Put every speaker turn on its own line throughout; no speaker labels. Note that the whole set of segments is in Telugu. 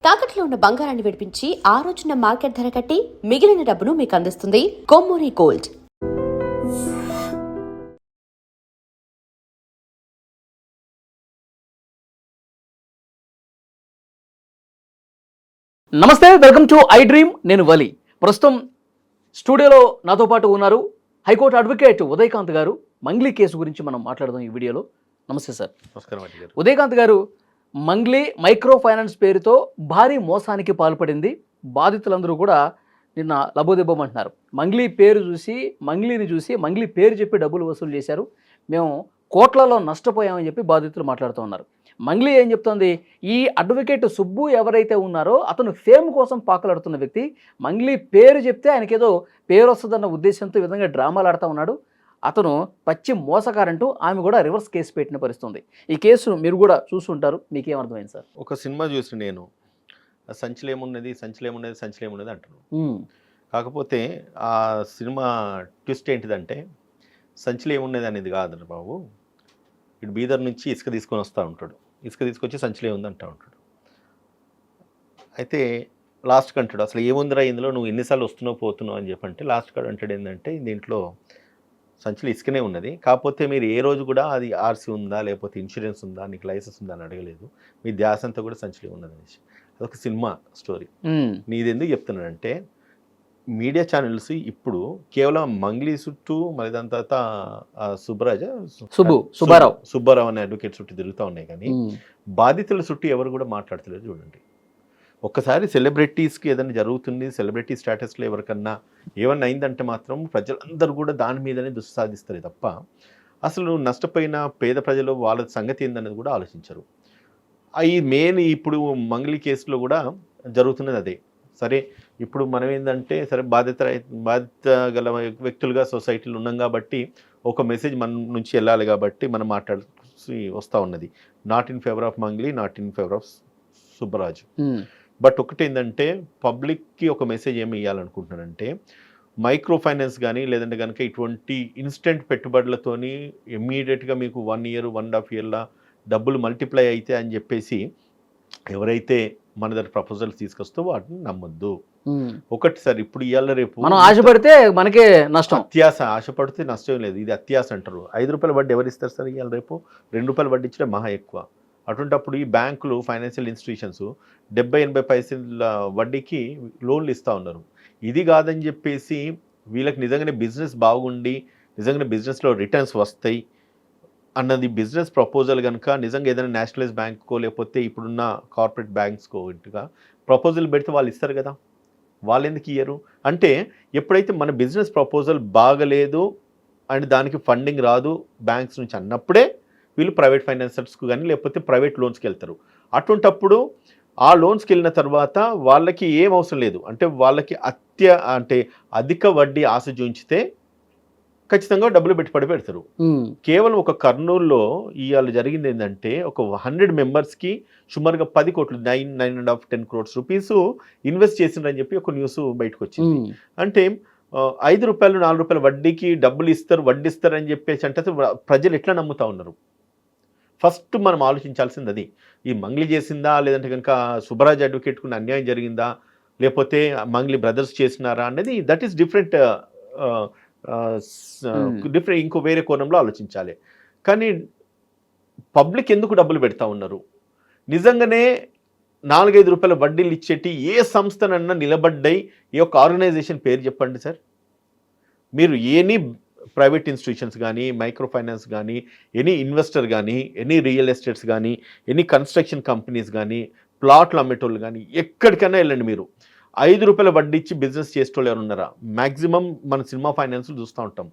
తాకట్లో ఉన్న బంగారాన్ని విడిపించి ఆ రోజున మార్కెట్ ధర కట్టి మిగిలిన డబ్బును మీకు అందిస్తుంది కొమ్మూరి గోల్డ్.
నమస్తే, వెల్కమ్ టు ఐ డ్రీమ్. నేను వలి. ప్రస్తుతం స్టూడియోలో నాతో పాటు ఉన్నారు హైకోర్టు అడ్వకేట్ ఉదయకాంత్ గారు. మంగ్లీ కేసు గురించి మనం మాట్లాడదాం ఈ వీడియోలో. నమస్తే సార్.
నమస్కారం గారు.
ఉదయకాంత్ గారు, మంగ్లీ మైక్రో ఫైనాన్స్ పేరుతో భారీ మోసానికి పాల్పడింది. బాధితులందరూ కూడా నిన్న లబోదిబ్బమంటున్నారు. మంగ్లీని చూసి మంగ్లీ పేరు చెప్పి డబ్బులు వసూలు చేశారు, మేము కోట్లలో నష్టపోయామని చెప్పి బాధితులు మాట్లాడుతూ ఉన్నారు. మంగ్లీ ఏం చెప్తోంది, ఈ అడ్వకేట్ సుబ్బు ఎవరైతే ఉన్నారో అతను ఫేమ్ కోసం పాకలాడుతున్న వ్యక్తి. మంగ్లీ పేరు చెప్తే ఆయనకేదో పేరు వస్తుందన్న ఉద్దేశంతో ఈ విధంగా డ్రామాలు ఆడుతూ ఉన్నాడు. అతను పచ్చి మోసకారంటూ ఆమె కూడా రివర్స్ కేసు పెట్టిన పరిస్థితుంది. ఈ కేసు మీరు కూడా చూస్తుంటారు, మీకేమర్థమైంది సార్?
ఒక సినిమా చూసి నేను సంచిలో ఏమున్నది అంటున్నాను. కాకపోతే ఆ సినిమా ట్విస్ట్ ఏంటిదంటే, సంచిలో ఏమున్నది అనేది కాదు బాబు, ఇటు బీదర్ నుంచి ఇసుక తీసుకొని వస్తూ ఉంటాడు, ఇసుక తీసుకొచ్చి సంచిలో ఏముంది అంటూ ఉంటాడు. అయితే లాస్ట్కి అంటాడు, అసలు ఏముందిరా ఇందులో, నువ్వు ఎన్నిసార్లు వస్తున్నావు పోతున్నావు అని చెప్పంటే లాస్ట్ కాడు అంటాడు ఏంటంటే, దీంట్లో సంచిలో ఇసుకనే ఉన్నది, కాకపోతే మీరు ఏ రోజు కూడా అది ఆర్సీ ఉందా లేకపోతే ఇన్సూరెన్స్ ఉందా నీకు లైసెన్స్ ఉందా అని అడగలేదు, మీ ధ్యాస అంతా కూడా సంచిలో ఉన్నది అనేసి. అదొక సినిమా స్టోరీ. నీది ఎందుకు చెప్తున్నానంటే, మీడియా ఛానల్స్ ఇప్పుడు కేవలం మంగ్లీ చుట్టూ మరి దాని తర్వాత సుబ్బారావు అనే అడ్వకేట్ చుట్టూ తిరుగుతూ ఉన్నాయి, కానీ బాధితుల చుట్టూ ఎవరు కూడా మాట్లాడతలేరు. చూడండి, ఒక్కసారి సెలబ్రిటీస్కి ఏదైనా జరుగుతుంది, సెలబ్రిటీ స్టేటస్లో ఎవరికన్నా ఏమన్నా అయిందంటే మాత్రం ప్రజలందరూ కూడా దాని మీదనే దృష్టి సాధిస్తారు తప్ప అసలు నష్టపోయిన పేద ప్రజలు వాళ్ళ సంగతి ఏందనేది కూడా ఆలోచించరు. ఈ మెయిన్ ఇప్పుడు మంగ్లీ కేసులో కూడా జరుగుతున్నది అదే. సరే, ఇప్పుడు మనం ఏంటంటే, సరే బాధ్యత గల వ్యక్తులుగా సొసైటీలో ఉన్నాం కాబట్టి ఒక మెసేజ్ మన నుంచి వెళ్ళాలి కాబట్టి మనం మాట్లాడాల్సి వస్తూ ఉన్నది. Not in favour of Mangli, not in favour of Subbaraju. But ఒకటి ఏంటంటే, పబ్లిక్కి ఒక మెసేజ్ ఏమి ఇవ్వాలనుకుంటున్నానంటే, మైక్రో ఫైనాన్స్ కానీ లేదంటే కనుక ఇటువంటి ఇన్స్టెంట్ పెట్టుబడులతోని ఇమ్మీడియట్గా మీకు 1 year 1.5 yearల డబ్బులు మల్టిప్లై అయితే అని చెప్పేసి ఎవరైతే మన దగ్గర ప్రపోజల్స్ తీసుకొస్తే వాటిని నమ్మొద్దు. ఒకటి సార్, ఇప్పుడు ఇవాళ రేపు
మనం ఆశపడితే మనకే నష్టం.
అత్యాశ, ఆశపడితే నష్టం లేదు, ఇది అత్యాశ అంటారు. 5 రూపాయల వడ్డీ ఎవరు ఇస్తారు సార్? ఇవాళ రేపు 2 రూపాయల వడ్డీ ఇచ్చడం మహా ఎక్కువ. అటువంటిప్పుడు ఈ బ్యాంకులు, ఫైనాన్షియల్ ఇన్స్టిట్యూషన్స్ 70-80 పైసల వడ్డీకి లోన్లు ఇస్తూ ఉన్నారు. ఇది కాదని చెప్పేసి వీళ్ళకి నిజంగానే బిజినెస్ బాగుండి నిజంగానే బిజినెస్లో రిటర్న్స్ వస్తాయి అన్నది బిజినెస్ ప్రపోజల్ కనుక నిజంగా ఏదైనా నేషనలైజ్ బ్యాంక్కో లేకపోతే ఇప్పుడున్న కార్పొరేట్ బ్యాంక్స్కో ఇంటిగా ప్రపోజల్ పెడితే వాళ్ళు ఇస్తారు కదా, వాళ్ళు ఎందుకు ఇయ్యరు? అంటే ఎప్పుడైతే మన బిజినెస్ ప్రపోజల్ బాగలేదు అండ్ దానికి ఫండింగ్ రాదు బ్యాంక్స్ నుంచి అన్నప్పుడే వీళ్ళు ప్రైవేట్ ఫైనాన్సర్స్కు కానీ లేకపోతే ప్రైవేట్ లోన్స్కి వెళ్తారు. అటువంటప్పుడు ఆ లోన్స్కి వెళ్ళిన తర్వాత వాళ్ళకి ఏం అవసరం లేదు, అంటే వాళ్ళకి అధిక వడ్డీ ఆశ చూంచితే ఖచ్చితంగా డబ్బులు పెడతారు. కేవలం ఒక కర్నూలులో ఇవాళ జరిగింది ఏంటంటే, ఒక 100 మెంబర్స్కి సుమారుగా 10 కోట్లు 9.5-10 crores రూపీస్ ఇన్వెస్ట్ చేసిండ్రని చెప్పి ఒక న్యూస్ బయటకు వచ్చింది. అంటే 5 రూపాయలు 4 రూపాయల వడ్డీకి వడ్డిస్తారు అని చెప్పేసి అంటే ప్రజలు ఎట్లా నమ్ముతా ఉన్నారు? ఫస్ట్ మనం ఆలోచించాల్సింది అది. ఈ మంగ్లీ చేసిందా లేదంటే కనుక సుబ్బరాజ్ అడ్వకేట్కు అన్యాయం జరిగిందా లేకపోతే మంగ్లీ బ్రదర్స్ చేసినారా అనేది దట్ ఈస్ డిఫరెంట్. ఇంకో వేరే కోణంలో ఆలోచించాలి. కానీ పబ్లిక్ ఎందుకు డబ్బులు పెడతా ఉన్నారు? నిజంగానే 4-5 రూపాయల వడ్డీలు ఇచ్చేటి ఏ సంస్థనన్నా నిలబడ్డాయి ఏ ఒక్క ఆర్గనైజేషన్ పేరు చెప్పండి సార్. మీరు ఎనీ ప్రైవేట్ ఇన్స్టిట్యూషన్స్ కానీ, మైక్రో ఫైనాన్స్ కానీ, ఎనీ ఇన్వెస్టర్ కానీ, ఎనీ రియల్ ఎస్టేట్స్ కానీ, ఎనీ కన్స్ట్రక్షన్ కంపెనీస్ కానీ, ప్లాట్లు అమ్మేటోళ్ళు కానీ, ఎక్కడికైనా వెళ్ళండి మీరు 5 రూపాయల వడ్డీ ఇచ్చి బిజినెస్ చేసేటోళ్ళు ఎవరు ఉన్నారా? మ్యాక్సిమం మన సినిమా ఫైనాన్స్లు చూస్తూ ఉంటాం.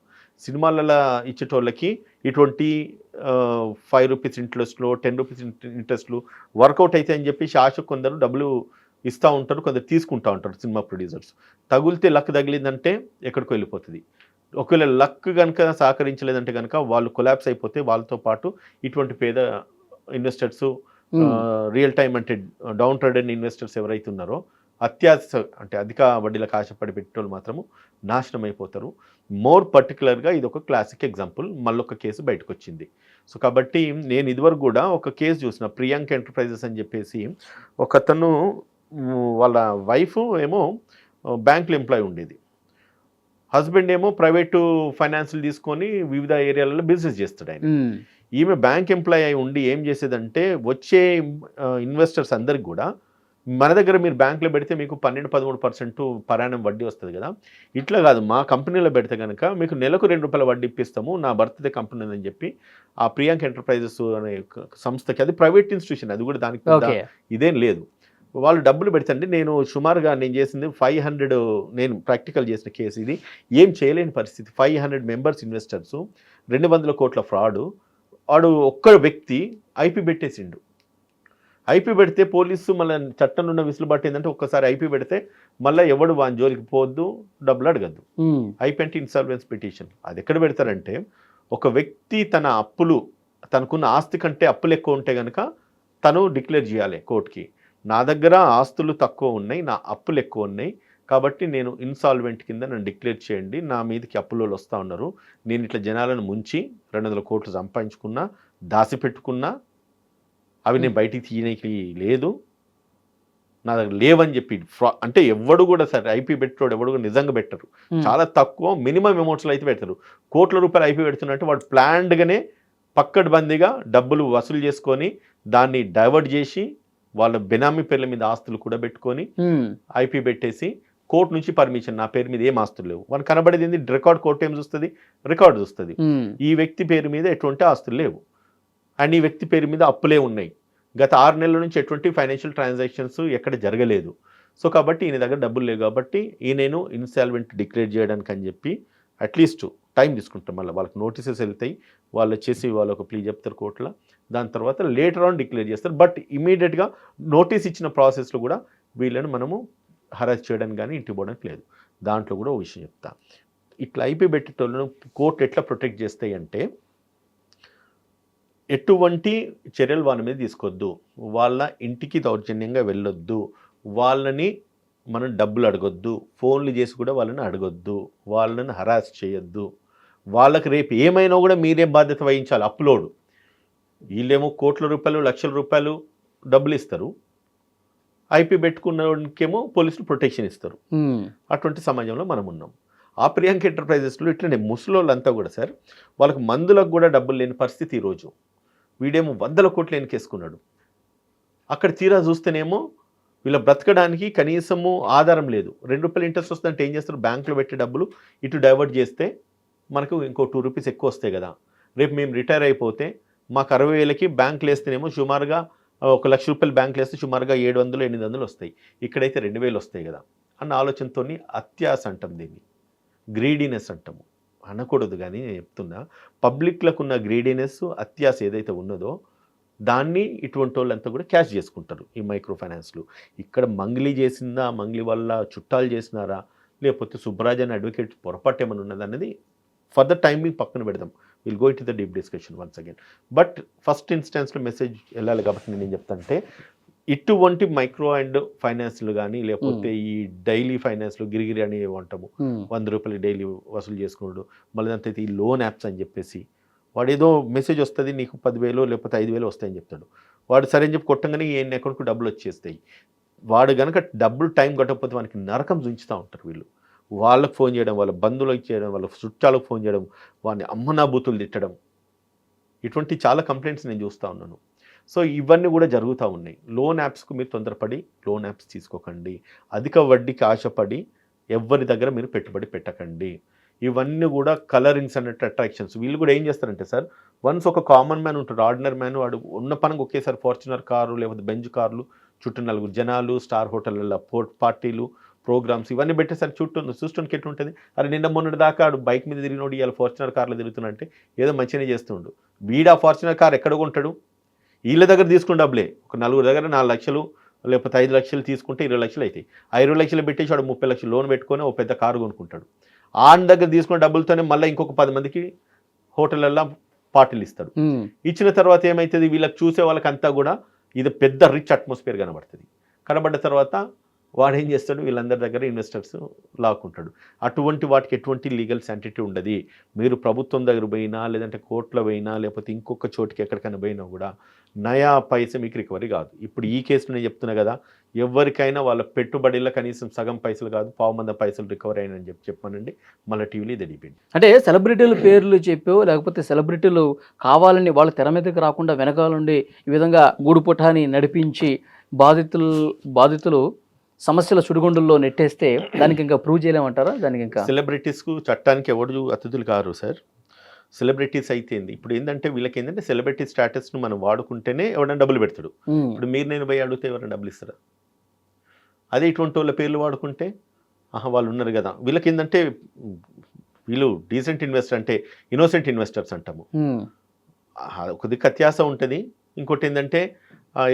సినిమాలలో ఇచ్చేటోళ్ళకి ఇటువంటి 5 రూపీస్ ఇంట్రెస్ట్లు, 10 రూపీస్ ఇంట్రెస్ట్లు వర్కౌట్ అయితే అని చెప్పేసి ఆశ కొందరు డబ్బులు ఇస్తూ ఉంటారు, కొందరు తీసుకుంటూ ఉంటారు. సినిమా ప్రొడ్యూసర్స్ తగిలితే లక్ తగిలిందంటే ఎక్కడికో వెళ్ళిపోతుంది. ఒకవేళ లక్ కనుక సహకరించలేదంటే కనుక వాళ్ళు కొలాప్స్ అయిపోతే వాళ్ళతో పాటు ఇటువంటి పేద ఇన్వెస్టర్స్, రియల్ టైం అంటే డౌన్ ట్రేడెడ్ ఇన్వెస్టర్స్ ఎవరైతే ఉన్నారో అత్యాశ అంటే అధిక వడ్డీలకు ఆశపడి పెట్టేవాళ్ళు మాత్రము నాశనం అయిపోతారు. మోర్ పర్టికులర్గా ఇది ఒక క్లాసిక్ ఎగ్జాంపుల్. మళ్ళొక కేసు బయటకు వచ్చింది. సో కాబట్టి నేను ఇదివరకు కూడా ఒక కేసు చూసిన, ప్రియాంక ఎంటర్ప్రైజెస్ అని చెప్పేసి ఒకతను వాళ్ళ వైఫ్ ఏమో బ్యాంకులో ఎంప్లాయ్ ఉండేది, హస్బెండ్ ఏమో ప్రైవేటు ఫైనాన్స్లు తీసుకొని వివిధ ఏరియాలలో బిజినెస్ చేస్తాడు ఆయన. ఈమె బ్యాంక్ ఎంప్లాయ్ అయి ఉండి ఏం చేసేదంటే వచ్చే ఇన్వెస్టర్స్ అందరికి కూడా మన దగ్గర మీరు బ్యాంకులో పెడితే మీకు 12-13% పరాణం వడ్డీ వస్తుంది కదా, ఇట్లా కాదు మా కంపెనీలో పెడితే కనుక మీకు నెలకు ₹2 వడ్డీ ఇప్పిస్తాము, నా బర్త్డే కంపెనీ అని చెప్పి ఆ ప్రియాంక ఎంటర్ప్రైజెస్ అనే సంస్థకి, అది ప్రైవేట్ ఇన్స్టిట్యూషన్, అది కూడా దానికి ఇదేం లేదు, వాళ్ళు డబ్బులు పెడతండి. నేను సుమారుగా నేను చేసింది 500, నేను ప్రాక్టికల్ చేసిన కేసు ఇది, ఏం చేయలేని పరిస్థితి. 500 మెంబర్స్ ఇన్వెస్టర్స్, 200 కోట్ల ఫ్రాడు. వాడు ఒక్క వ్యక్తి ఐపీ పెట్టేసిండు. ఐపీ పెడితే పోలీసు మళ్ళీ చట్టంలో ఉన్న విసులుబాటు ఏంటంటే ఒక్కసారి ఐపీ పెడితే మళ్ళీ ఎవడు వాని జోలికి పోవద్దు, డబ్బులు అడగద్దు. ఐపీ అంటే ఇన్సాల్వెన్స్ పిటిషన్. అది ఎక్కడ పెడతారంటే ఒక వ్యక్తి తన అప్పులు, తనకున్న ఆస్తి కంటే అప్పులు ఎక్కువ ఉంటే కనుక తను డిక్లేర్ చేయాలి కోర్టుకి, నా దగ్గర ఆస్తులు తక్కువ ఉన్నాయి, నా అప్పులు ఎక్కువ ఉన్నాయి, కాబట్టి నేను ఇన్సాల్వెంట్ కింద నన్ను డిక్లేర్ చేయండి, నా మీదకి అప్పులు వస్తూ ఉన్నారు, నేను ఇట్లా జనాలను ముంచి 200 కోట్లు సంపాదించుకున్నా, దాచిపెట్టుకున్నా, అవి నేను బయటికి తీయడానికి లేదు, నా దగ్గర లేవని చెప్పి అంటే ఎవడు కూడా సరే ఐపీ పెట్టాడు, ఎవడు కూడా నిజంగా పెట్టరు, చాలా తక్కువ మినిమం అమౌంట్స్లో అయితే పెడతారు. కోట్ల రూపాయలు ఐపీ పెడుతున్నట్టు వాడు ప్లాన్డ్గానే పక్కడ్బందీగా డబ్బులు వసూలు చేసుకొని దాన్ని డైవర్ట్ చేసి వాళ్ళ బెనామీ పేర్ల మీద ఆస్తులు కూడా పెట్టుకొని ఐపీ పెట్టేసి కోర్టు నుంచి పర్మిషన్, నా పేరు మీద ఏం ఆస్తులు లేవు, వాళ్ళు కనబడేది ఏంది, రికార్డ్ కోర్టు ఏం చూస్తుంది, రికార్డు చూస్తుంది, ఈ వ్యక్తి పేరు మీద ఎటువంటి ఆస్తులు లేవు అండ్ ఈ వ్యక్తి పేరు మీద అప్పులే ఉన్నాయి, గత 6 నెలల నుంచి ఎటువంటి ఫైనాన్షియల్ ట్రాన్సాక్షన్స్ ఎక్కడ జరగలేదు, సో కాబట్టి ఈయన దగ్గర డబ్బులు లేవు, కాబట్టి ఈయన ఇన్సాల్వెంట్ డిక్లేర్ చేయడానికి అని చెప్పి అట్లీస్ట్ టైం తీసుకుంటాం, మళ్ళీ వాళ్ళకి నోటీసెస్ వెళ్తాయి, వాళ్ళు వచ్చేసి వాళ్ళు ఒక ప్లీ చెప్తారు కోర్టులో, దాని తర్వాత లేటర్ ఆన్ డిక్లేర్ చేస్తారు. బట్ ఇమీడియట్గా నోటీస్ ఇచ్చిన ప్రాసెస్లో కూడా వీళ్ళని మనము హరాస్ చేయడానికి కానీ ఇంటికి పోవడానికి లేదు. దాంట్లో కూడా ఒక విషయం చెప్తా, ఇట్లా ఐపీ పెట్టేటోళ్ళను కోర్టు ఎట్లా ప్రొటెక్ట్ చేస్తాయి అంటే ఎటువంటి చర్యలు వాళ్ళ మీద తీసుకోవద్దు, వాళ్ళ ఇంటికి దౌర్జన్యంగా వెళ్ళొద్దు, వాళ్ళని మనం డబ్బులు అడగొద్దు, ఫోన్లు చేసి కూడా వాళ్ళని అడగొద్దు, వాళ్ళని హరాస్ చేయొద్దు, వాళ్ళకి రేపు ఏమైనా కూడా మీరే బాధ్యత వహించాలి. అప్లోడ్ వీళ్ళేమో కోట్ల రూపాయలు, లక్షల రూపాయలు డబ్బులు ఇస్తారు, ఐపీ పెట్టుకున్నకేమో పోలీసులు ప్రొటెక్షన్ ఇస్తారు. అటువంటి సమాజంలో మనం ఉన్నాం. ఆ ప్రియాంక ఎంటర్ప్రైజెస్లో ఇట్లనే ముసలోళ్ళంతా కూడా సార్ వాళ్ళకి మందులకు కూడా డబ్బులు లేని పరిస్థితి ఈరోజు. వీడేమో 100 కోట్లు వెనకేసుకున్నాడు, అక్కడ తీరా చూస్తేనేమో వీళ్ళ బ్రతకడానికి కనీసము ఆధారం లేదు. ₹2 ఇంట్రెస్ట్ వస్తుందంటే ఏం చేస్తారు, బ్యాంకులో పెట్టే డబ్బులు ఇటు డైవర్ట్ చేస్తే మనకు ఇంకో ₹2 ఎక్కువ వస్తాయి కదా, రేపు మేము రిటైర్ అయిపోతే మాకు 60,000కి బ్యాంకులు వేస్తేనేమో సుమారుగా ₹1,00,000 బ్యాంకులు వేస్తే సుమారుగా 700-800 వస్తాయి, ఇక్కడైతే 2,000 వస్తాయి కదా అన్న ఆలోచనతో అత్యాశ అంటాం, దీన్ని గ్రీడీనెస్ అంటాము, అనకూడదు. కానీ నేను చెప్తున్నా, పబ్లిక్లకు ఉన్న గ్రీడీనెస్, అత్యాశ ఏదైతే ఉన్నదో దాన్ని ఇటువంటి వాళ్ళంతా కూడా క్యాష్ చేసుకుంటారు ఈ మైక్రో ఫైనాన్స్లు. ఇక్కడ మంగ్లీ చేసిందా, మంగ్లీ వల్ల చుట్టాలు చేసినారా, లేకపోతే సుబ్బరాజ్ అనే అడ్వకేట్ పొరపాటు ఏమైనా ఉన్నది అన్నది ఫర్దర్ టైమింగ్ పక్కన పెడదాం, will go in to the deep discussion once again. But first ఇన్స్టెన్స్లో మెసేజ్ వెళ్ళాలి కాబట్టి నేను ఏం చెప్తానంటే, ఇటువంటి మైక్రో అండ్ ఫైనాన్స్లు కానీ లేకపోతే ఈ డైలీ ఫైనాన్స్లు గిరిగిరి అని అంటాము, ₹100 డైలీ వసూలు చేసుకున్నాడు, మళ్ళీ దాంతో ఈ లోన్ యాప్స్ అని చెప్పేసి వాడు ఏదో మెసేజ్ వస్తుంది నీకు 10,000 లేకపోతే 5,000 వస్తాయని చెప్తాడు, వాడు సరే అని చెప్పి కొట్టంగానే ఈయన అకౌంట్కు డబ్బులు వచ్చేస్తాయి. వాడు కనుక డబ్బులు టైం కట్టకపోతే వానికి నరకం చూంచుతూ ఉంటారు వీళ్ళు. వాళ్ళకు ఫోన్ చేయడం, వాళ్ళ బంధువులకు చేయడం, వాళ్ళ చుట్టాలకు ఫోన్ చేయడం, వాడిని అమ్మనాబూతులు తిట్టడం, ఇటువంటి చాలా కంప్లైంట్స్ నేను చూస్తూ ఉన్నాను. సో ఇవన్నీ కూడా జరుగుతూ ఉన్నాయి. లోన్ యాప్స్కు మీరు తొందరపడి లోన్ యాప్స్ తీసుకోకండి, అధిక వడ్డీకి ఆశపడి ఎవరి దగ్గర మీరు పెట్టుబడి పెట్టకండి. ఇవన్నీ కూడా కలరింగ్స్ అన్నట్టు అట్రాక్షన్స్. వీళ్ళు కూడా ఏం చేస్తారంటే సార్, వన్స్ ఒక కామన్ మ్యాన్ ఉంటాడు, ఆర్డినరీ మ్యాన్, వాడు ఉన్న పనికి ఒకేసారి ఫార్చునర్ కారు లేకపోతే బెంజ్ కార్లు, చుట్టూ 4 జనాలు, స్టార్ హోటళ్ళ పార్టీలు, ప్రోగ్రామ్స్ ఇవన్నీ పెట్టేసరికి చూస్తుంటే ఎట్లుంటుంది, అరే నిన్న మొన్నటి దాకా ఆడు బైక్ మీద తిరిగినోడు ఇవాళ ఫార్చునర్ కార్లో తిరుగుతున్నంటే ఏదో మంచిగానే చేస్తుండు. వీడు ఆ ఫార్చునర్ కార్ ఎక్కడ కొంటాడు, వీళ్ళ దగ్గర తీసుకున్న డబ్బులే. ఒక 4 దగ్గర 4 లక్షలు లేకపోతే 5 లక్షలు తీసుకుంటే 20 లక్షలు అవుతాయి. ఆ 20 లక్షలు పెట్టేసి వాడు 30 లక్షలు లోన్ పెట్టుకొని ఒక పెద్ద కారు కొనుక్కుంటాడు. ఆయన దగ్గర తీసుకున్న డబ్బులతోనే మళ్ళీ ఇంకొక 10 మందికి హోటళ్ళల్లో పార్టీలు ఇస్తాడు. ఇచ్చిన తర్వాత ఏమవుతుంది, వీళ్ళకి చూసే వాళ్ళకంతా కూడా ఇది పెద్ద రిచ్ అట్మాస్ఫియర్ కనబడుతుంది. కనబడ్డ తర్వాత వాడు ఏం చేస్తాడు, వీళ్ళందరి దగ్గర ఇన్వెస్టర్స్ లాక్కుంటాడు. అటువంటి వాటికి ఎటువంటి లీగల్ శాంటిటీ ఉండదు. మీరు ప్రభుత్వం దగ్గర పోయినా, లేదంటే కోర్టులో పోయినా, లేకపోతే ఇంకొక చోటికి ఎక్కడికైనా పోయినా కూడా నయా పైసా మీకు రికవరీ కాదు. ఇప్పుడు ఈ కేసులో నేను చెప్తున్నా కదా, ఎవరికైనా వాళ్ళ పెట్టుబడిలో కనీసం సగం పైసలు కాదు, 10% పైసలు రికవరీ అయినని చెప్పానండి. మళ్ళీ టీవీలో ఇది డిపెండ్.
అంటే సెలబ్రిటీల పేర్లు చెప్పో, లేకపోతే సెలబ్రిటీలు కావాలని వాళ్ళ తెర మీదకి రాకుండా వెనకాల నుండి ఈ విధంగా గూడుపుటాని నడిపించి బాధితులు సమస్యల సుడిగుండుల్లో నెట్టేస్తే దానికి ఇంకా ప్రూవ్ చేయలేమంటారా? దానికి ఇంకా
సెలబ్రిటీస్కు చట్టానికి ఎవరు అతిథులు కారు సార్. సెలబ్రిటీస్ అయితే ఇప్పుడు ఏంటంటే వీళ్ళకి ఏంటంటే సెలబ్రిటీ స్టేటస్ను మనం వాడుకుంటేనే ఎవరైనా డబ్బులు పెడతాడు. ఇప్పుడు మీరు నేను పోయి అడిగితే ఎవరైనా డబ్బులు ఇస్తారా? అదే ఇటువంటి వాళ్ళ పేర్లు వాడుకుంటే వాళ్ళు ఉన్నారు కదా, వీళ్ళకి ఏంటంటే వీళ్ళు డీసెంట్ ఇన్వెస్టర్ అంటే ఇన్నోసెంట్ ఇన్వెస్టర్స్ అంటాము. కొద్దిగా అత్యాస ఉంటుంది. ఇంకోటి ఏంటంటే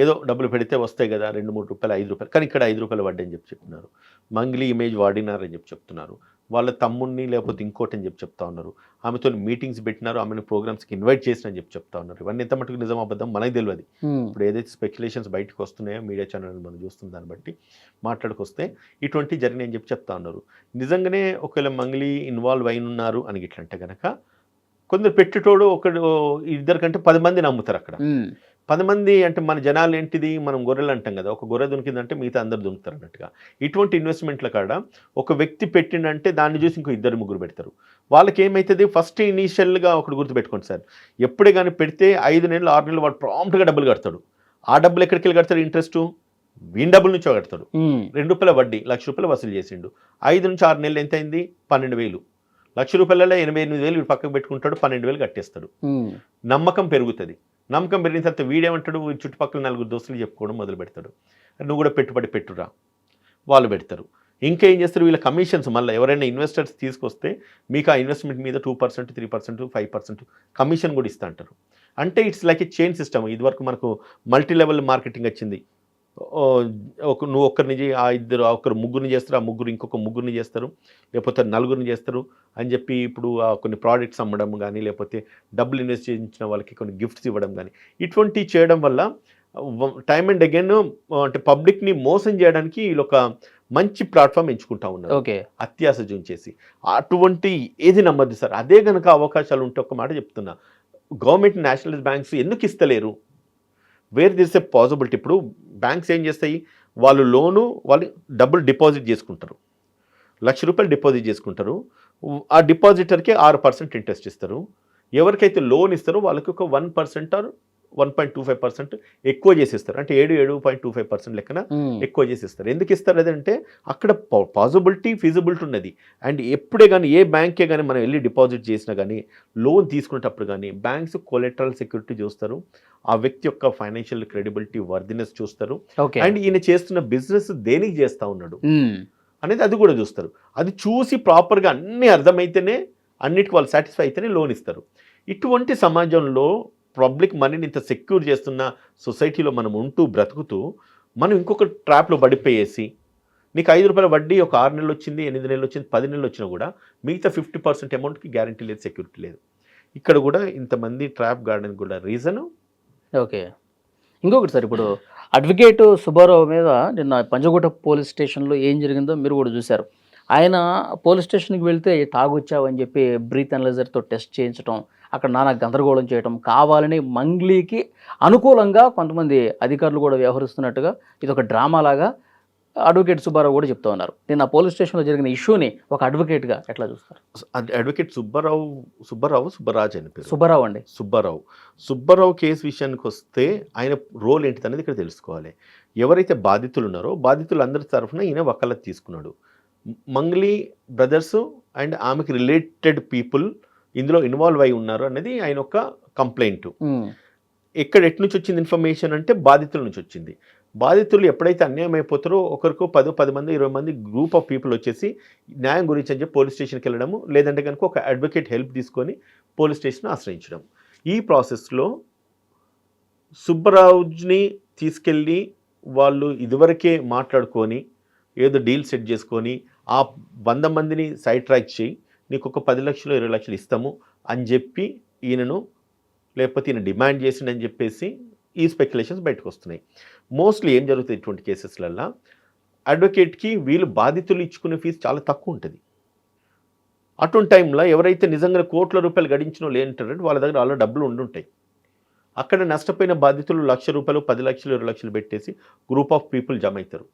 ఏదో డబ్బులు పెడితే వస్తాయి కదా, 2-3 రూపాయలు, 5 రూపాయలు, కానీ ఇక్కడ 5 రూపాయలు వడ్డీ అని చెప్తున్నారు. మంగ్లీ ఇమేజ్ వాడినారని చెప్తున్నారు. వాళ్ళ తమ్ముడిని లేకపోతే ఇంకోటి అని చెప్తా ఉన్నారు. ఆమెతో మీటింగ్స్ పెట్టినారు, ఆమెను ప్రోగ్రామ్స్కి ఇన్వైట్ చేసినని చెప్తా ఉన్నారు. ఇవన్నీ ఎంత మటుకు నిజం అబద్ధం మనకు తెలియదు. ఇప్పుడు ఏదైతే స్పెక్యులేషన్స్ బయటకు వస్తున్నాయో మీడియా ఛానల్ మనం చూస్తున్న దాన్ని బట్టి మాట్లాడుకొస్తే ఇటువంటి జరిగినాయి అని చెప్తా ఉన్నారు. నిజంగానే ఒకవేళ మంగ్లీ ఇన్వాల్వ్ అయిన ఉన్నారు అని ఇట్లంటే కనుక కొందరు పెట్టేటోడు ఇద్దరు కంటే 10 మంది నమ్ముతారు. అక్కడ 10 మంది అంటే మన జనాలు ఏంటిది, మనం గొర్రెలు అంటాం కదా, ఒక గొర్రె దునికిందంటే మిగతా అందరు దునుకుతారు అన్నట్టుగా. ఇటువంటి ఇన్వెస్ట్మెంట్ల కాడ ఒక వ్యక్తి పెట్టిండంటే దాన్ని చూసి ఇంకో 2-3 పెడతారు. వాళ్ళకి ఏమవుతుంది, ఫస్ట్ ఇనీషియల్గా ఒకటి గుర్తుపెట్టుకోండి సార్, ఎప్పుడే కానీ పెడితే 5 నెలలు 6 నెలలు వాడు ప్రాంప్ట్గా డబ్బులు కడతాడు. ఆ డబ్బులు ఎక్కడికి వెళ్ళి కడతాడు, ఇంట్రెస్ట్ వీని డబ్బుల నుంచో కడతాడు. 2 రూపాయల వడ్డీ, 1,00,000 రూపాయలు వసూలు చేసిండు. 5 నుంచి 6 నెలలు ఎంత అయింది, 12,000. 1,00,000 రూపాయలలో 88,000 వీడు పక్కకు పెట్టుకుంటాడు, 12,000 కట్టేస్తాడు. నమ్మకం పెరుగుతుంది. నమ్మకం పెరిగిన తర్వాత వీడేమంటాడు, చుట్టుపక్కల 4 దోస్తులు చెప్పుకోవడం మొదలు పెడతాడు. నువ్వు కూడా పెట్టుబడి పెట్టురా, వాళ్ళు పెడతారు. ఇంకా ఏం చేస్తారు, వీళ్ళ కమిషన్స్ మళ్ళీ ఎవరైనా ఇన్వెస్టర్స్ తీసుకొస్తే మీకు ఆ ఇన్వెస్ట్మెంట్ మీద 2%, 3%, 5% కమిషన్ కూడా ఇస్తా అంటారు. అంటే it's like A chain system. ఇదివరకు మనకు మల్టీ లెవెల్ మార్కెటింగ్ వచ్చింది. నువ్వు ఒక్కరిని ఒకరు ముగ్గురిని చేస్తారు, ఆ ముగ్గురు ఇంకొక ముగ్గురిని చేస్తారు, లేకపోతే 4 చేస్తారు అని చెప్పి ఇప్పుడు కొన్ని ప్రోడక్ట్స్ అమ్మడం కానీ, లేకపోతే డబ్బులు ఇన్వెస్ట్ చేయించిన వాళ్ళకి కొన్ని గిఫ్ట్స్ ఇవ్వడం కానీ, ఇటువంటి చేయడం వల్ల టైమ్ అండ్ అగైన్ అంటే పబ్లిక్ని మోసం చేయడానికి వీళ్ళు ఒక మంచి ప్లాట్ఫామ్ ఎంచుకుంటా ఉన్నారు. అత్యాస చూంచేసి అటువంటి ఏది నమ్మద్దు సార్. అదే కనుక అవకాశాలు ఉంటే ఒక మాట చెప్తున్నా, గవర్నమెంట్ నేషనలైజ్ బ్యాంక్స్ ఎందుకు ఇస్తలేరు, వేర్ దిస్ ఎ పాసిబిలిటీ. ఇప్పుడు బ్యాంక్స్ ఏం చేస్తాయి, వాళ్ళు డబ్బులు డిపాజిట్ చేసుకుంటారు, 1,00,000 రూపాయలు డిపాజిట్ చేసుకుంటారు. ఆ డిపాజిటర్కి 6% ఇంట్రెస్ట్ ఇస్తారు. ఎవరికైతే లోన్ ఇస్తారో వాళ్ళకి ఒక 1% ఆర్ 1.25% ఎక్కువ చేసిస్తారు. అంటే 7.25% లెక్కన ఎక్కువ చేసిస్తారు. ఎందుకు ఇస్తారు అదంటే అక్కడ పాసిబిలిటీ ఫీజిబిలిటీ ఉన్నది. అండ్ ఎప్పుడే కానీ ఏ బ్యాంకే కానీ మనం వెళ్ళి డిపాజిట్ చేసినా కానీ, లోన్ తీసుకునేటప్పుడు కానీ బ్యాంక్స్ కొలెటరల్ సెక్యూరిటీ చూస్తారు, ఆ వ్యక్తి యొక్క ఫైనాన్షియల్ క్రెడిబిలిటీ వర్దినెస్ చూస్తారు. అండ్ ఈయన చేస్తున్న బిజినెస్ దేనికి చేస్తూ ఉన్నాడు అనేది అది కూడా చూస్తారు. అది చూసి ప్రాపర్గా అన్నీ అర్థమైతేనే, అన్నిటికీ వాళ్ళు సాటిస్ఫై అయితేనే లోన్ ఇస్తారు. ఇటువంటి సమాజంలో పబ్లిక్ మనీని ఇంత సెక్యూర్ చేస్తున్న సొసైటీలో మనం ఉంటూ బ్రతుకుతూ మనం ఇంకొక ట్రాప్లో పడిపోయేసి, నీకు 5 రూపాయల వడ్డీ ఒక 6 నెలలు వచ్చింది, 8 నెలలు వచ్చింది, 10 నెలలు వచ్చినా కూడా మిగతా 50% అమౌంట్కి గ్యారంటీ లేదు, సెక్యూరిటీ లేదు. ఇక్కడ కూడా ఇంతమంది ట్రాప్ గార్డెన్ కూడా రీజను.
ఇంకొకటి సార్, ఇప్పుడు అడ్వకేట్ సుబ్బారావు మీద నిన్న పంజగుట్ట పోలీస్ స్టేషన్లో ఏం జరిగిందో మీరు కూడా చూశారు. ఆయన పోలీస్ స్టేషన్కి వెళ్తే తాగొచ్చావని చెప్పి బ్రీత్ అనలైజర్తో టెస్ట్ చేయించడం, అక్కడ నానా గందరగోళం చేయడం, కావాలని మంగ్లీకి అనుకూలంగా కొంతమంది అధికారులు కూడా వ్యవహరిస్తున్నట్టుగా ఇది ఒక డ్రామా లాగా అడ్వకేట్ సుబ్బారావు కూడా చెప్తా ఉన్నారు. నేను ఆ పోలీస్ స్టేషన్లో జరిగిన ఇష్యూని ఒక అడ్వకేట్గా ఎట్లా చూస్తారు?
అడ్వకేట్ సుబ్బరాజ్ అని పేరు. సుబ్బారావు కేసు విషయానికి వస్తే ఆయన రోల్ ఏంటిది అనేది ఇక్కడ తెలుసుకోవాలి. ఎవరైతే బాధితులు ఉన్నారో బాధితులందరి తరఫున ఈయన వకాలత్ తీసుకున్నాడు. మంగ్లీ బ్రదర్స్ అండ్ ఆమెకి రిలేటెడ్ పీపుల్ ఇందులో ఇన్వాల్వ్ అయి ఉన్నారు అనేది ఆయన ఒక కంప్లైంట్. ఎటు నుంచి వచ్చింది ఇన్ఫర్మేషన్ అంటే బాధితుల నుంచి వచ్చింది. బాధితులు ఎప్పుడైతే అన్యాయం అయిపోతారో ఒకరికో 10 మంది 20 మంది గ్రూప్ ఆఫ్ పీపుల్ వచ్చేసి న్యాయం గురించి అని చెప్పి పోలీస్ స్టేషన్కి వెళ్ళడము, లేదంటే కనుక ఒక అడ్వకేట్ హెల్ప్ తీసుకొని పోలీస్ స్టేషన్ ఆశ్రయించడం. ఈ ప్రాసెస్లో సుబ్బరాజ్ని తీసుకెళ్ళి వాళ్ళు ఇదివరకే మాట్లాడుకొని ఏదో డీల్ సెట్ చేసుకొని ఆ 100 మందిని సైడ్ ట్రాక్ చేయి, నీకు ఒక 10 లక్షలు 20 లక్షలు ఇస్తాము అని చెప్పి ఈయనను, లేకపోతే ఈయన డిమాండ్ చేసిండని చెప్పేసి ఈ స్పెక్యులేషన్స్ బయటకు వస్తున్నాయి. మోస్ట్లీ ఏం జరుగుతుంది ఇటువంటి కేసెస్లల్లో, అడ్వకేట్కి వీళ్ళు బాధితులు ఇచ్చుకునే ఫీజు చాలా తక్కువ ఉంటుంది. అటువంటి టైంలో ఎవరైతే నిజంగా కోట్ల రూపాయలు గడించిన వాళ్ళు ఏంటారంటే వాళ్ళ దగ్గర అలా డబ్బులు ఉండుంటాయి. అక్కడ నష్టపోయిన బాధితులు ₹1,00,000, 10 లక్షలు, 20 లక్షలు పెట్టేసి గ్రూప్ ఆఫ్ పీపుల్ జమ అవుతారు.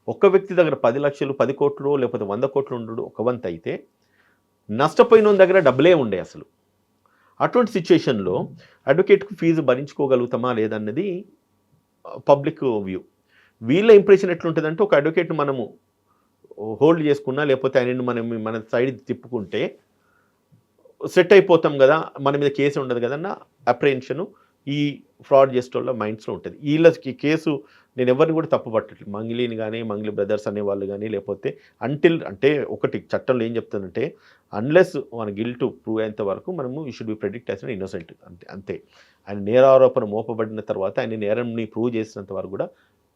ఒక్క వ్యక్తి దగ్గర 10 లక్షలు, 10 కోట్లు లేకపోతే 100 కోట్లు ఉండడు ఒక వంతు అయితే, నష్టపోయిన దగ్గర డబ్బులే ఉండే అసలు. అటువంటి సిచ్యుయేషన్లో అడ్వకేట్కి ఫీజు భరించుకోగలుగుతామా లేదన్నది పబ్లిక్ వ్యూ. వీళ్ళ ఇంప్రెషన్ ఎట్లుంటుందంటే ఒక అడ్వకేట్ని మనము హోల్డ్ చేసుకున్నా లేకపోతే ఆయనని మన సైడ్ తిప్పుకుంటే సెట్ అయిపోతాం కదా, మన మీద కేసు ఉండదు కదన్న అప్రహెన్షను ఈ ఫ్రాడ్ చేసేటోళ్ళ మైండ్స్లో ఉంటుంది. వీళ్ళకి కేసు నేను ఎవరిని కూడా తప్పు పట్టట్లేదు, మంగ్లీని కానీ మంగ్లీ బ్రదర్స్ అనేవాళ్ళు కానీ, లేకపోతే అంటే ఒకటి చట్టంలో ఏం చెప్తుందంటే అన్లెస్ మన గిల్ట్ ప్రూవ్ అయ్యేంత వరకు మనము you should be predict as an innocent అంతే. ఆయన నేరారోపణ మోపబడిన తర్వాత ఆయన నేరంని ప్రూవ్ చేసినంత వరకు కూడా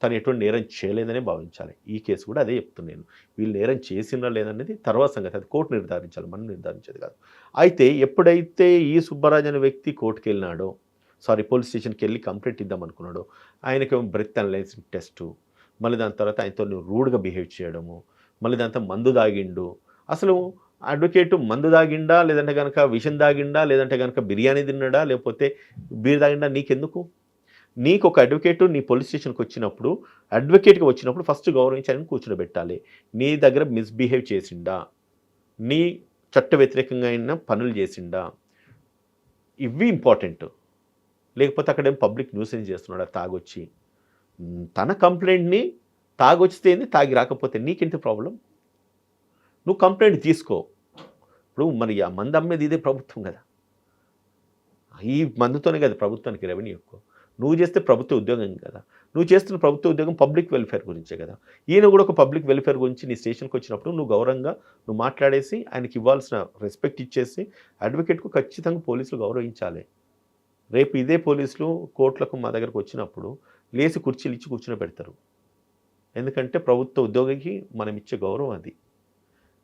తను ఎటువంటి నేరం చేయలేదనే భావించాలి. ఈ కేసు కూడా అదే చెప్తున్నాను. వీళ్ళు నేరం చేసినా లేదనేది తర్వాత సంగతి, అది కోర్టు నిర్ధారించాలి, మనం నిర్ధారించేది కాదు. అయితే ఎప్పుడైతే ఈ సుబ్బరాజు అనే వ్యక్తి కోర్టుకు వెళ్ళినాడో, పోలీస్ స్టేషన్కి వెళ్ళి కంప్లైంట్ ఇద్దాం అనుకున్నాడు, ఆయనకేమో బ్రెత్ అనలైజింగ్ టెస్టు, మళ్ళీ దాని తర్వాత ఆయనతో రూడ్గా బిహేవ్ చేయడము, మళ్ళీ దాంతో మందు దాగిండు. అసలు అడ్వకేటు మందు దాగిండా లేదంటే కనుక విషం దాగిండా లేదంటే కనుక బిర్యానీ తిన్నాడా లేకపోతే బీర్ దాగిండా నీకెందుకు? నీకు ఒక అడ్వకేటు నీ పోలీస్ స్టేషన్కి వచ్చినప్పుడు, అడ్వకేట్గా వచ్చినప్పుడు ఫస్ట్ గౌరవించాలని కూర్చోబెట్టాలి. నీ దగ్గర మిస్బిహేవ్ చేసిండా, నీ చట్ట వ్యతిరేకంగా అయిన పనులు చేసిండా, ఇవి ఇంపార్టెంట్. లేకపోతే అక్కడేం పబ్లిక్ న్యూసెన్స్ చేస్తున్నాడు తాగొచ్చి. తన కంప్లైంట్ని తాగొచ్చితే ఏంది, తాగి రాకపోతే నీకేంటి ప్రాబ్లం? నువ్వు కంప్లైంట్ తీసుకో. ఇప్పుడు మరి ఆ మందు అమ్మేది ఇదే ప్రభుత్వం కదా, ఈ మందుతోనే కదా ప్రభుత్వానికి రెవెన్యూ ఎక్కువ. నువ్వు చేస్తే ప్రభుత్వ ఉద్యోగం కదా, నువ్వు చేస్తున్న ప్రభుత్వ ఉద్యోగం పబ్లిక్ వెల్ఫేర్ గురించే కదా. ఈయన కూడా ఒక పబ్లిక్ వెల్ఫేర్ గురించి నీ స్టేషన్కి వచ్చినప్పుడు నువ్వు గౌరవంగా నువ్వు మాట్లాడేసి ఆయనకి ఇవ్వాల్సిన రెస్పెక్ట్ ఇచ్చేసి అడ్వకేట్కు ఖచ్చితంగా పోలీసులు గౌరవించాలి. రేపు ఇదే పోలీసులు కోర్టులకు మా దగ్గరకు వచ్చినప్పుడు లేచి కుర్చీలు ఇచ్చి కూర్చుని పెడతారు. ఎందుకంటే ప్రభుత్వ ఉద్యోగికి మనం ఇచ్చే గౌరవం అది.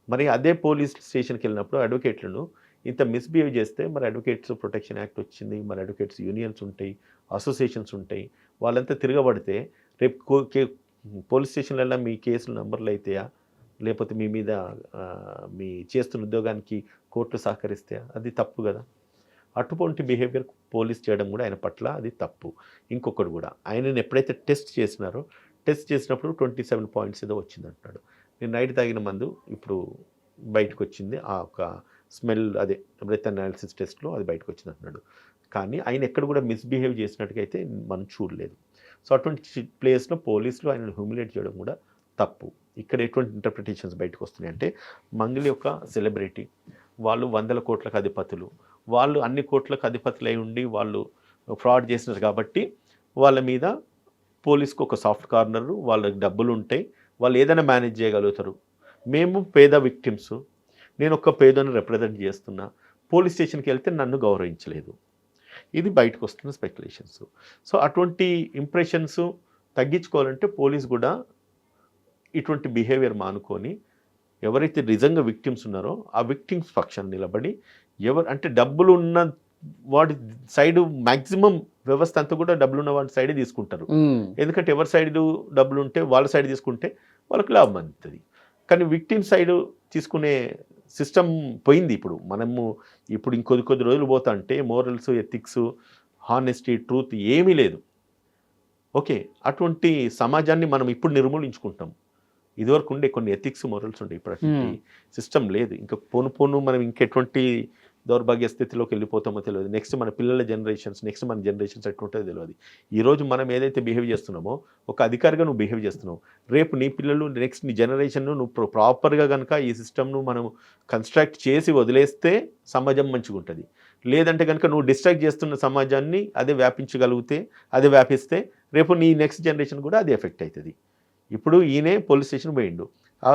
మరి అదే పోలీస్ స్టేషన్కి వెళ్ళినప్పుడు అడ్వకేట్లను ఇంత మిస్బిహేవ్ చేస్తే మరి అడ్వకేట్స్ ప్రొటెక్షన్ యాక్ట్ వచ్చింది, మరి అడ్వకేట్స్ యూనియన్స్ ఉంటాయి, అసోసియేషన్స్ ఉంటాయి, వాళ్ళంతా తిరగబడితే రేపు పోలీస్ స్టేషన్లలో మీ కేసుల నంబర్లు అయితాయా లేకపోతే మీ మీద మీ చేస్తున్న ఉద్యోగానికి కోర్టు సహకరిస్తే అది తప్పు కదా. అటువంటి బిహేవియర్ పోలీస్ చేయడం కూడా ఆయన పట్ల అది తప్పు. ఇంకొకటి కూడా ఆయనను ఎప్పుడైతే టెస్ట్ చేసినారో, టెస్ట్ చేసినప్పుడు 27 పాయింట్స్ ఏదో వచ్చింది అంటున్నాడు. నేను నైట్ తాగిన మందు ఇప్పుడు బయటకు వచ్చింది, ఆ ఒక స్మెల్ అదే బ్రెత్ అనాలిసిస్ టెస్ట్లో అది బయటకు వచ్చింది అంటున్నాడు. కానీ ఆయన ఎక్కడ కూడా మిస్బిహేవ్ చేసినట్టుగా అయితే మనం చూడలేదు. సో అటువంటి ప్లేస్లో పోలీసులు ఆయనను హ్యూమిలేట్ చేయడం కూడా తప్పు. ఇక్కడ ఎటువంటి ఇంటర్ప్రిటేషన్స్ బయటకు వస్తున్నాయి అంటే, మంగ్లీ ఒక సెలబ్రిటీ, వాళ్ళు 100 కోట్లకు అధిపతులు, వాళ్ళు అన్ని కోట్లకు అధిపతులు అయి ఉండి వాళ్ళు ఫ్రాడ్ చేసినారు కాబట్టి వాళ్ళ మీద పోలీస్కి ఒక సాఫ్ట్ కార్నరు, వాళ్ళకి డబ్బులు ఉంటాయి, వాళ్ళు ఏదైనా మేనేజ్ చేయగలుగుతారు. మేము పేద విక్టిమ్స్, నేను ఒక పేదను రిప్రజెంట్ చేస్తున్నా, పోలీస్ స్టేషన్కి వెళ్తే నన్ను గౌరవించలేదు, ఇది బయటకు వస్తున్న స్పెక్యులేషన్స్. సో అటువంటి ఇంప్రెషన్స్ తగ్గించుకోవాలంటే పోలీస్ కూడా ఇటువంటి బిహేవియర్ మానుకొని ఎవరైతే నిజంగా విక్టిమ్స్ ఉన్నారో ఆ విక్టిమ్స్ పక్షాన్ని నిలబడి, అంటే డబ్బులు ఉన్న వాడి సైడు మ్యాక్సిమం వ్యవస్థ అంతా కూడా డబ్బులు ఉన్న వాడి సైడే తీసుకుంటారు. ఎందుకంటే ఎవరి సైడ్ డబ్బులు ఉంటే వాళ్ళ సైడ్ తీసుకుంటే వాళ్ళకి లాభం అందుతుంది. కానీ విక్టిమ్ సైడ్ తీసుకునే సిస్టమ్ పోయింది. ఇప్పుడు ఇంకొద్ది రోజులు పోతా అంటే మోరల్స్, ఎథిక్స్, హానెస్టీ, ట్రూత్ ఏమీ లేదు. ఓకే, అటువంటి సమాజాన్ని మనం ఇప్పుడు నిర్మూలించుకుంటాం. ఇదివరకు ఉండే కొన్ని ఎథిక్స్, మోరల్స్ ఉండే, ఇప్పుడు అటువంటి సిస్టమ్ లేదు. ఇంకా పోను మనం ఇంకెటువంటి దౌర్భాగ్య స్థితిలోకి వెళ్ళిపోతామో తెలియదు. నెక్స్ట్ మన పిల్లల జనరేషన్స్, నెక్స్ట్ మన జనరేషన్స్ ఎట్లుంటుందో తెలియదు. ఈరోజు మనం ఏదైతే బిహేవ్ చేస్తున్నామో, ఒక అధికారిగా నువ్వు బిహేవ్ చేస్తున్నావు, రేపు నీ పిల్లలు, నెక్స్ట్ నీ జనరేషన్ నువ్వు ప్రాపర్గా కనుక ఈ సిస్టమ్ను మనం కన్స్ట్రక్ట్ చేసి వదిలేస్తే సమాజం మంచిగా ఉంటుంది. లేదంటే కనుక నువ్వు డిస్ట్రాక్ట్ చేస్తున్న సమాజాన్ని అదే వ్యాపించగలిగితే, అదే వ్యాపిస్తే రేపు నీ నెక్స్ట్ జనరేషన్ కూడా అది ఎఫెక్ట్ అవుతుంది. ఇప్పుడు ఈయనే పోలీస్ స్టేషన్ పోయిండు,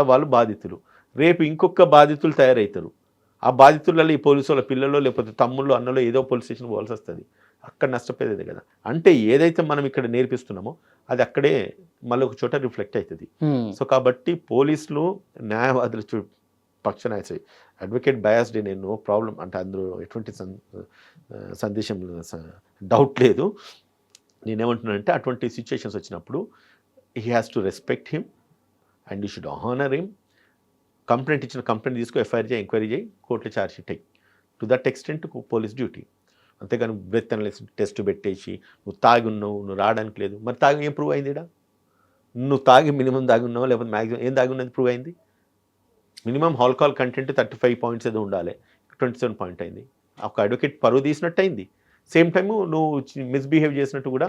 వాళ్ళు బాధితులు, రేపు ఇంకొక బాధితులు తయారవుతారు. ఆ బాధితులలో ఈ పోలీసు వాళ్ళ పిల్లలు లేకపోతే తమ్ముళ్ళు, అన్నలో ఏదో పోలీస్ స్టేషన్ పోవాల్సి వస్తుంది. అక్కడ నష్టపోయేదే కదా. అంటే ఏదైతే మనం ఇక్కడ నేర్పిస్తున్నామో అది అక్కడే మళ్ళీ ఒక చోట రిఫ్లెక్ట్ అవుతుంది. సో కాబట్టి పోలీసులు న్యాయవాదుల పక్షాన అడ్వకేట్ బయాస్డ్, నేను నో ప్రాబ్లం అంటే అందులో ఎటువంటి సందేశం డౌట్ లేదు. నేనేమంటున్నానంటే అటువంటి సిచ్యుయేషన్స్ వచ్చినప్పుడు he has to respect him and you should honour him. Complaint ఇచ్చిన కంప్లైంట్ తీసుకో, ఎఫ్ఐఆర్ చేయి, ఎంక్వైరీ చేయి, కోర్టులో ఛార్జ్ షీట్ అయ్యి. To that extent police duty. అంతేగాని బ్రెత్ అనలైజ్ టెస్ట్ పెట్టేసి నువ్వు తాగి ఉన్నావు, నువ్వు రావడానికి లేదు, మరి తాగి ఏం ప్రూవ్ అయింది? నువ్వు తాగి మినిమం తాగి ఉన్నావు, లేకపోతే మ్యాక్సిమం ఏం తాగి ఉన్నది ప్రూవ్ అయింది? మినిమం ఆల్కహాల్ కంటెంట్ 35 పాయింట్స్ ఏదో ఉండాలి, 27 పాయింట్ అయింది. ఒక అడ్వకేట్ పరువు తీసినట్టు అయింది. సేమ్ టైము నువ్వు మిస్బిహేవ్ చేసినట్టు కూడా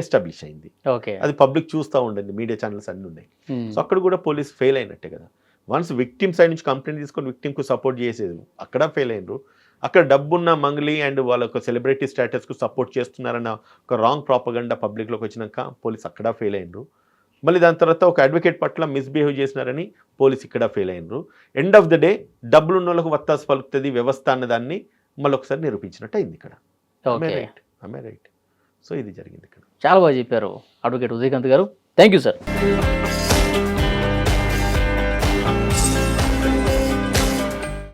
ఎస్టాబ్లిష్ అయింది.
ఓకే,
అది పబ్లిక్ చూస్తూ ఉండండి, మీడియా ఛానల్స్ అన్నీ ఉన్నాయి. సో అక్కడ కూడా పోలీస్ ఫెయిల్ అయినట్టే కదా. వన్స్ విక్టిమ్ సైడ్ నుంచి కంప్లైంట్ తీసుకొని విక్టిమ్కు సపోర్ట్ చేసేది, అక్కడ ఫెయిల్ అయినరు. అక్కడ డబ్బున్న మంగ్లీ అండ్ వాళ్ళ ఒక సెలబ్రిటీ స్టేటస్కు సపోర్ట్ చేస్తున్నారన్న ఒక రాంగ్ ప్రాపగండా పబ్లిక్లోకి వచ్చినాక పోలీస్ అక్కడ ఫెయిల్ అయినరు. మళ్ళీ దాని తర్వాత ఒక అడ్వకేట్ పట్ల మిస్బిహేవ్ చేసినారని పోలీస్ ఇక్కడ ఫెయిల్ అయినరు. ఎండ్ ఆఫ్ ద డే డబ్బులు ఉన్న వాళ్ళకు వత్తాసు పలుకుతుంది వ్యవస్థ అన్నదాన్ని మళ్ళీ ఒకసారి నిరూపించినట్టు అయింది ఇక్కడ. రైట్. సో ఇది జరిగింది ఇక్కడ.
చాలా బాగా చెప్పారు అడ్వకేట్ ఉదయకాంత్ గారు. Thank you sir.